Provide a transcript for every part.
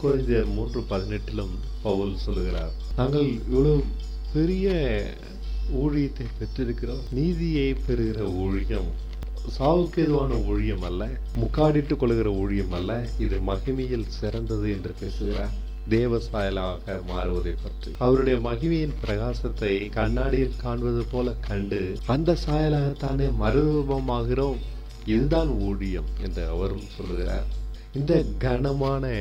கொரிந்தியர் 3:18 பவுல் சொல்லுகிறார், நாங்கள் இவ்வளவு பெரிய ஊழியத்தை பெற்றிருக்கிறோம். நீதியை பெறுகிற ஊழியம் சாவுக்கு எதுவான ஊழியம் அல்ல, முக்காடிட்டுக் கொள்கிற ஊழியம் அல்ல, இது மகிமையில் சிறந்தது என்று பேசுகிறார். தேவ சாயலாக மாறுவதை பற்றி, அவருடைய மகிமையின் பிரகாசத்தை கண்ணாடியில் காண்பது போல கண்டு அந்த சாயலாகத்தானே மறுரூபமாகிறோம். இதுதான் ஊழியம் என்று அவரும் சொல்லுகிறார். இந்த கனமான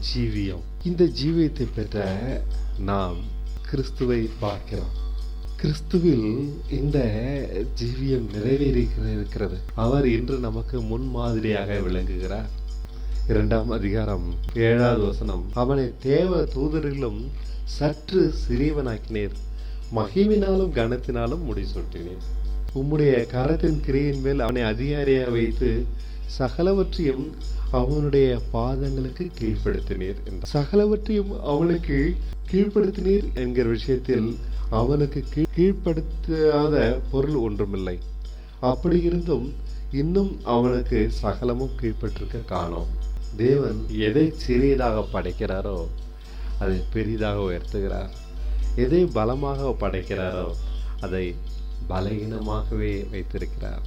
ஜீவியம், இந்த ஜீவியத்தை பெற்ற நாம் கிறிஸ்துவை பார்க்கிறோம். கிறிஸ்துவில் இந்த ஜீவியம் நிறைவேறியிருக்கிறது. அவர் இன்று நமக்கு முன்மாதிரியாக விளங்குகிறார். 2ஆம் அதிகாரம் 7வது வசனம், அவனை தேவ தூதர்களும் சற்று சிறியவனாக்கினீர், மகிமினாலும் கனத்தினாலும் முடிசூட்டினீர். உம்முடைய கரத்தின் கிரியின் மேல் அவனை அதிகாரியாக வைத்து சகலவற்றையும் அவனுடைய பாதங்களுக்கு கீழ்ப்படுத்தினீர் என்றார். சகலவற்றையும் அவனுக்கு கீழ்ப்படுத்தினீர் என்கிற விஷயத்தில் அவனுக்கு கீழ்ப்படுத்தாத பொருள் ஒன்றுமில்லை. அப்படி இருந்தும் இன்னும் அவனுக்கு சகலமும் கீழ்ப்பட்டிருக்க காணோம். தேவன் எதை சிறியதாக படைக்கிறாரோ அதை பெரிதாக உயர்த்துகிறார். எதை பலமாக படைக்கிறாரோ அதை பலகீனமாகவே வைத்திருக்கிறார்.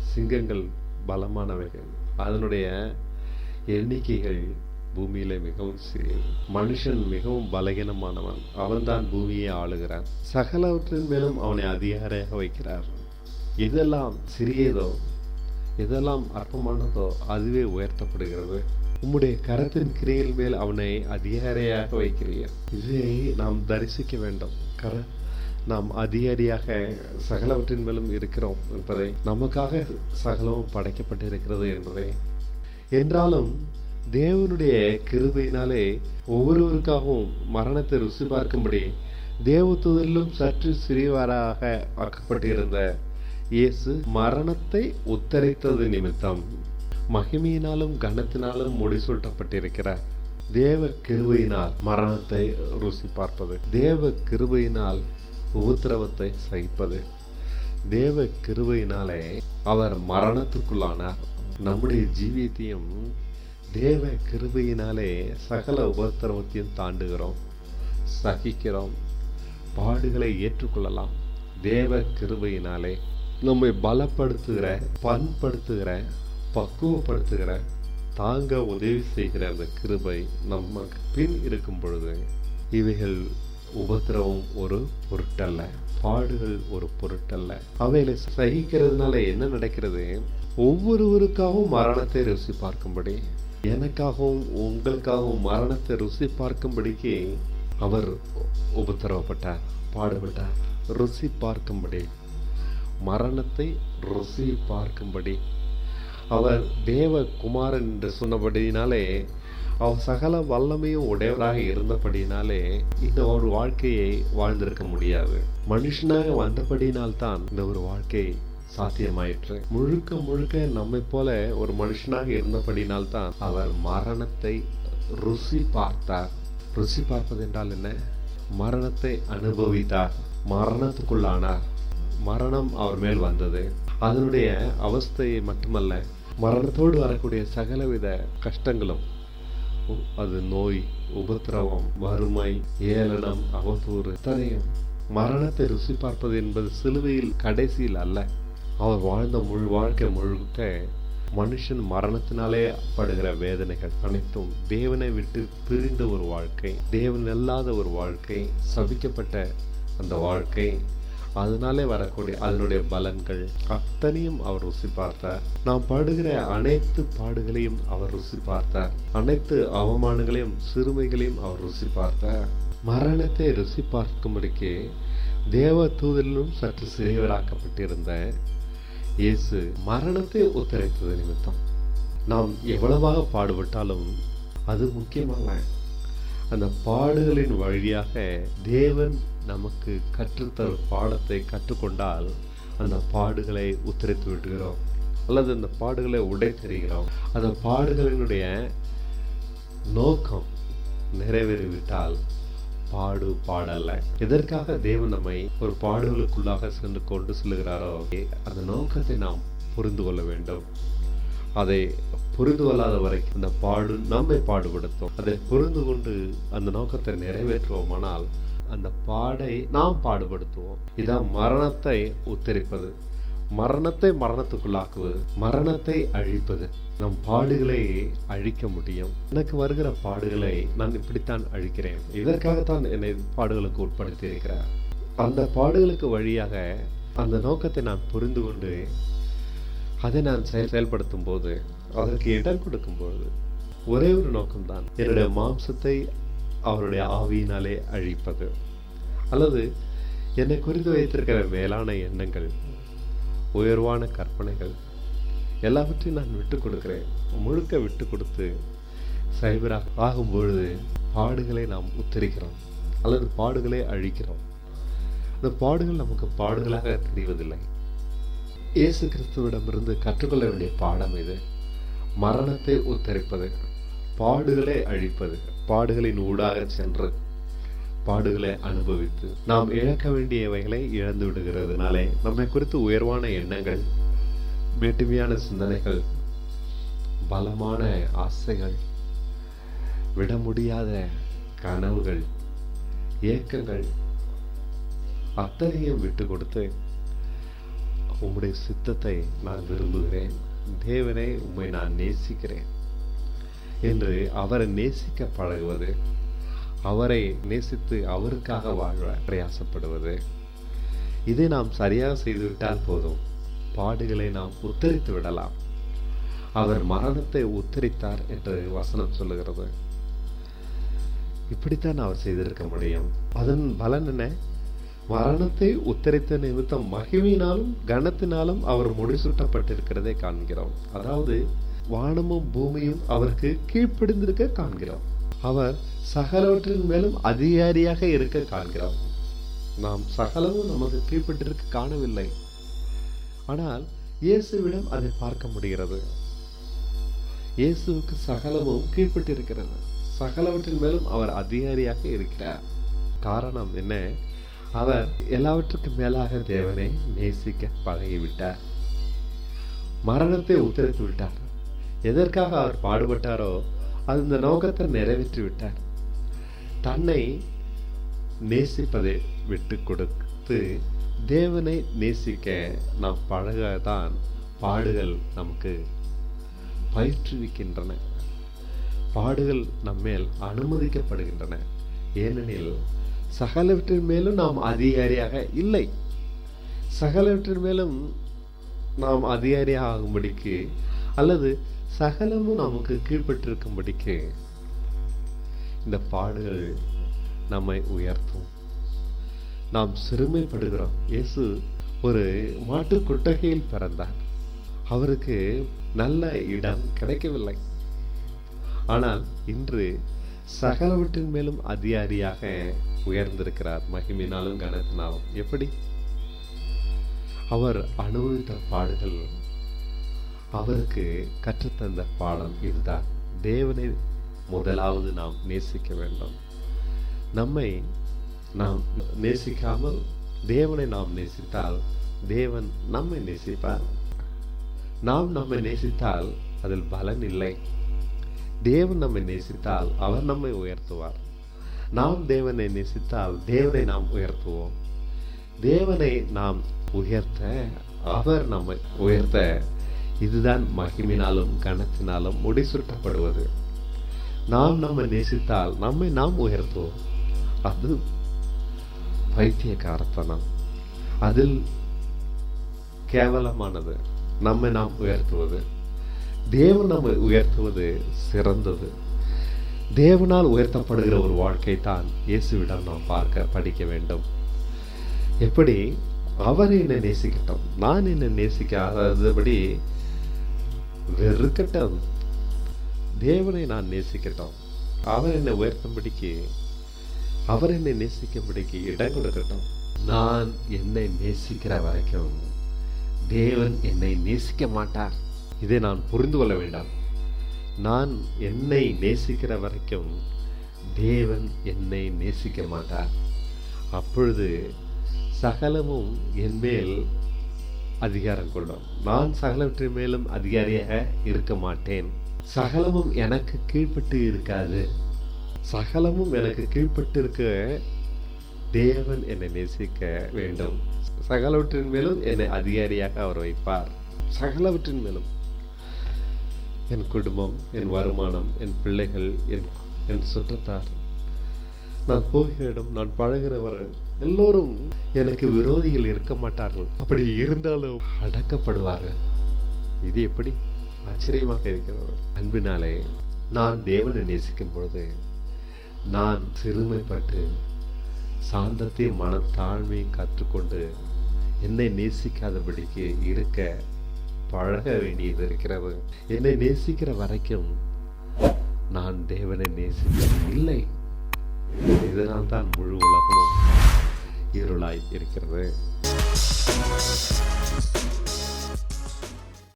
சிங்கங்கள் பலமானவைகள், அதனுடைய எண்ணிக்கைகள் பூமியில மிகவும் சிறியது. மனுஷன் மிகவும் பலகீனமானவன், அவன்தான் பூமியை ஆளுகிறான். சகலவற்றின் மேலும் அவனை அதிகாரியாக வைக்கிறார். இதெல்லாம் சிறியதோ, இதெல்லாம் அற்பமானதோ அதுவே உயர்த்தப்படுகிறது. உம்முடைய கரத்தின் கிரையில் மேல் அவனை அதிகாரியாக வைக்கிறீர். இதை நாம் தரிசிக்க வேண்டும். நாம் அதிகாரியாக சகலவற்றின் மேலும் இருக்கிறோம் என்பதை, நமக்காக சகலமும் படைக்கப்பட்டிருக்கிறது என்பதை. என்றாலும் தேவனுடைய கிருபையினாலே ஒவ்வொருவருக்காகவும் மரணத்தை ருசி பார்க்கும்படி தேவதூதரிலும் சற்று சிறியவராக ஆக்கப்பட்டிருந்த இயேசு மரணத்தை உத்தரித்தது நிமித்தம் மகிமையினாலும் கனத்தினாலும் முடிசூட்டப்பட்டிருக்கிறார். தேவ கிருபையினால் மரணத்தை ருசி பார்ப்பது, தேவ கிருபையினால் உபத்திரவத்தை சகிப்பது, தேவ கிருபையினாலே அவர் மரணத்துக்குள்ளானார். நம்முடைய ஜீவியத்தையும் தேவ கிருபையினாலே சகல உபத்திரவத்தையும் தாண்டுகிறோம், சகிக்கிறோம், பாடுகளை ஏற்றுக்கொள்ளலாம். தேவ கிருபையினாலே நம்மை பலப்படுத்துகிற, பண்படுத்துகிற, பக்குவப்படுத்துகிற, தாங்க உதவி செய்கிற அந்த கிருபை நமக்கு பின் இருக்கும் பொழுது இவைகள் உபத்திரவம் ஒரு பொருட்டல்ல, பாடுகள் ஒரு பொருட்டல்ல. அவைகளை சகிக்கிறதுனால என்ன நடக்கிறது? ஒவ்வொருவருக்காகவும் மரணத்தை ருசி பார்க்கும்படி, எனக்காகவும் உங்களுக்காகவும் மரணத்தை ருசி பார்க்கும்படிக்கு அவர் உபத்திரவப்பட்டார், பாடுபட்டார். ருசி பார்க்கும்படி, மரணத்தை ருசி பார்க்கும்படி அவர் தேவ குமாரன் என்று சொன்னபடினாலே, அவர் சகல வல்லமையும் உடையவராக இருந்தபடினாலே இந்த ஒரு வாழ்க்கையை வாழ்ந்திருக்க முடியாது. மனுஷனாக வந்தபடினால்தான் இந்த ஒரு வாழ்க்கை சாத்தியமாயிற்று. முழுக்க முழுக்க நம்மை போல ஒரு மனுஷனாக இருந்தபடினால்தான் அவர் மரணத்தை ருசி பார்த்தார். ருசி பார்ப்பது என்றால் என்ன? மரணத்தை அனுபவித்தார், மரணத்துக்குள்ளானார். மரணம் அவர் மேல் வந்தது. அதனுடைய அவஸ்தையை மட்டுமல்ல, மரணத்தோடு வரக்கூடிய சகலவித கஷ்டங்களும், அது நோய், உபத்திரவம், வறுமை, ஏளனம், அவதூறு, இத்தனையும். மரணத்தை ருசி பார்ப்பது என்பது சிலுவையில் கடைசியில் அல்ல. அவர் வாழ்ந்த முழு வாழ்க்கை முழுக்க மனுஷன் மரணத்தினாலே படுகிற வேதனைகள் அனைத்தும் தேவனை விட்டு பிரிந்த ஒரு வாழ்க்கை, தேவன் இல்லாத ஒரு வாழ்க்கை, சபிக்கப்பட்ட அந்த வாழ்க்கை, அதனாலே வரக்கூடிய அதனுடைய பலன்கள் அத்தனையும் அவர் ருசி பார்த்தார். நாம் படுகிற அனைத்து பாடுகளையும் அவர் ருசி பார்த்தார். அனைத்து அவமானங்களையும் சிறுமைகளையும் அவர் ருசி பார்த்தார். மரணத்தை ருசி பார்க்கும்படிக்கு தேவ தூதரிலும் சற்று சிறியவராக்கப்பட்டிருந்த இயேசு மரணத்தை உத்தரித்தது நிமித்தம் நாம் எவ்வளவாக பாடுபட்டாலும் அது முக்கியமல்ல. அந்த பாடுகளின் வழியாக தேவன் நமக்கு கற்றுத்தரும் பாடத்தை கற்றுக்கொண்டால் அந்த பாடுகளை உத்தரித்து விடுகிறோம், அல்லது அந்த பாடுகளை உடைத்தெறிகிறோம். அந்த பாடுகளினுடைய நோக்கம் நிறைவேறிவிட்டால் பாடல்ல. எதற்காக தேவன் நம்மை ஒரு பாடுகளுக்குள்ளாக சென்று கொண்டு செல்கிறாரோ அந்த நோக்கத்தை நாம் புரிந்து கொள்ள வேண்டும். அதை புரிந்து கொள்ளாத வரைக்கும் அந்த பாடு நம்மை பாடுபடுத்தும். அதை புரிந்து கொண்டு அந்த நோக்கத்தை நிறைவேற்றுவோமானால் அந்த பாடை நாம் பாடுபடுத்துவோம். இதான் மரணத்தை உத்தரிப்பது, மரணத்தை மரணத்துக்குள்ளாக்குவது, மரணத்தை அழிப்பது. நம் பாடுகளை அழிக்க முடியும். எனக்கு வருகிற பாடுகளை நான் இப்படித்தான் அழிக்கிறேன், இதற்காகத்தான் என்னை பாடுகளுக்கு உட்படுத்தி இருக்கிறார். அந்த பாடுகளுக்கு வழியாக அந்த நோக்கத்தை நான் புரிந்து கொண்டு அதை நான் செயல்படுத்தும் போது, அதற்கு இடம் கொடுக்கும் பொழுது ஒரே ஒரு நோக்கம்தான், என்னுடைய மாம்சத்தை அவருடைய ஆவியினாலே அழிப்பது, அல்லது என்னை குறித்து வைத்திருக்கிற மேலான எண்ணங்கள், உயர்வான கற்பனைகள் எல்லாவற்றையும் நான் விட்டு கொடுக்கிறேன். முழுக்க விட்டு கொடுத்து சைபராக ஆகும் பொழுது பாடுகளை நாம் உத்தரிக்கிறோம் அல்லது பாடுகளை அழிக்கிறோம். அந்த பாடுகள் நமக்கு பாடுகளாக தெரிவதில்லை. இயேசு கிறிஸ்துவிடமிருந்து கற்றுக்கொள்ள வேண்டிய பாடம் இது. மரணத்தை உத்தரிப்பது, பாடுகளை அழிப்பது, பாடுகளின் ஊடாக சென்று பாடுகளை அனுபவித்து நாம் இழக்க வேண்டியவைகளை இழந்து விடுகிறதுனாலே நம்மை குறித்து உயர்வான எண்ணங்கள், மேட்டுமையான சிந்தனைகள், பலமான ஆசைகள், விட முடியாத கனவுகள், ஏக்கங்கள் அத்தனையும் விட்டு கொடுத்து உம்முடைய சித்தத்தை நான் விரும்புகிறேன், தேவனே உம்மை நான் நேசிக்கிறேன் என்று அவரை நேசிக்க பழகுவது, அவரை நேசித்து அவருக்காக வாழ பிரயாசப்படுவது, இதை நாம் சரியாக செய்துவிட்டால் போதும். பாடுகளை நாம் உத்தரித்து விடலாம். அவர் மரணத்தை உத்தரித்தார் என்று வசனம் சொல்லுகிறது. இப்படித்தான் அவர் செய்திருக்க முடியும். அதன் பலன் என்ன? மரணத்தை உத்தரித்த நிமித்தம் மகிமையினாலும் கனத்தினாலும் அவர் முடிசூட்டப்பட்டிருக்கிறதை காண்கிறோம். அதாவது வானமும் பூமியும் அவருக்கு கீழ்ப்படிந்திருக்க காண்கிறோம். அவர் சகலவற்றின் மேலும் அதிகாரியாக இருக்க காண்கிறோம். நாம் சகலமும் நமக்கு கீழ்ப்பட்டிருக்க காணவில்லை, ஆனால் இயேசுவிடம் அதை பார்க்க முடிகிறது. இயேசுவுக்கு சகலமும் கீழ்ப்பட்டிருக்கிறது, சகலவற்றின் மேலும் அவர் அதிகாரியாக இருக்கிறார். காரணம் என்ன? அவர் எல்லாவற்றுக்கும் மேலாக தேவனை நேசிக்க பழகிவிட்டார். மரணத்தை உத்தரித்து விட்டார். எதற்காக அவர் பாடுபட்டாரோ அந்த நோக்கத்தை நிறைவேற்றி விட்டார். தன்னை நேசிப்பதை விட்டு கொடுத்து தேவனை நேசிக்க நாம் பழகத்தான் பாடுகள் நமக்கு பயிற்றுவிக்கின்றன. பாடுகள் நம்மேல் அனுமதிக்கப்படுகின்றன. ஏனெனில் சகலவற்றின் மேலும் நாம் அதிகாரியாக இல்லை. சகலவற்றின் மேலும் நாம் அதிகாரியாக ஆகும்படிக்கு அல்லது சகலமும் நமக்கு கீழ்பட்டிருக்கும்படிக்கு இந்த பாடுகள் நம்மை உயர்த்தும். நாம் சிறுமைப்படுகிறோம். இயேசு ஒரு மாட்டு கொட்டகையில் பிறந்தார். அவருக்கு நல்ல இடம் கிடைக்கவில்லை. ஆனால் இன்று சகலவற்றின் மேலும் அதிகாரியாக உயர்ந்திருக்கிறார், மகிமையினாலும் கனத்தினாலும். எப்படி? அவர் அனுபவித்த பாடுகள் அவருக்கு கற்றுத்தந்த பாடம் இதுதான். தேவனை முதலாவது நாம் நேசிக்க வேண்டும். நம்மை நாம் நேசிக்காமல் தேவனை நாம் நேசித்தால் தேவன் நம்மை நேசிப்பார். நாம் நம்மை நேசித்தால் அதில் பலன் இல்லை. தேவன் நம்மை நேசித்தால் அவர் நம்மை உயர்த்துவார். நாம் தேவனை நேசித்தால் தேவனை நாம் உயர்த்துவோம். தேவனை நாம் உயர்த்த, அவர் நம்மை உயர்த்த, இதுதான் மகிமையினாலும் கனத்தினாலும் முடிசூட்டப்படுவது. நாம் நம்மை நேசித்தால் நம்மை நாம் உயர்த்துவோம். அது பைத்தியக்காரத்தனம், அதில் கேவலமானது. நம்மை நாம் உயர்த்துவது, தேவன் நம்மை உயர்த்துவது சிறந்தது. தேவனால் உயர்த்தப்படுகிற ஒரு வாழ்க்கை தான் இயேசுவிடம் நாம் படிக்க வேண்டும். எப்படி? அவர் என்னை நேசிக்கட்டும், நான் என்னை நேசிக்காதபடி வெறுக்கட்டும். தேவனை நான் நேசிக்கட்டும், அவர் என்னை உயர்த்தும்படிக்கு, அவர் என்னை நேசிக்கும்படிக்கு இடம் கொடுக்கட்டும். நான் என்னை நேசிக்கிற வரைக்கும் தேவன் என்னை நேசிக்க மாட்டார். இதை நான் புரிந்து கொள்ள வேண்டாம். நான் என்னை நேசிக்கிற வரைக்கும் தேவன் என்னை நேசிக்க மாட்டார். அப்பொழுது சகலமும் என்மேல் அதிகாரம் கொள்ளும். நான் சகலவற்றின் மேலும் அதிகாரியாக இருக்க மாட்டேன். சகலமும் எனக்கு கீழ்ப்பட்டு இருக்காது. சகலமும் எனக்கு கீழ்ப்பட்டு இருக்க தேவன் என்னை நேசிக்க வேண்டும். சகலவற்றின் மேலும் என்னை அதிகாரியாக அவர் வைப்பார். சகலவற்றின் மேலும். என் குடும்பம், என் வருமானம், என் பிள்ளைகள், என் சுற்றத்தார், நான் போகிற இடம், நான் பழகிறவர்கள் எல்லோரும் எனக்கு விரோதிகள் இருக்க மாட்டார்கள். அப்படி இருந்தாலும் அடக்கப்படுவார்கள். இது எப்படி ஆச்சரியமாக இருக்கிறது. அன்பினாலே நான் தேவனை நேசிக்கும் பொழுது நான் சிறுமைப்பட்டு சாந்தத்தை மனத்தாழ்மையும் கற்றுக்கொண்டு என்னை நேசிக்காதபடிக்கு இருக்க பழக வேண்டியது இருக்கிறது. என்னை நேசிக்கிற வரைக்கும் நான் தேவனை நேசிக்க இல்லை. இதனால் தான் முழு உலகமும் இருளாய் இருக்கிறது.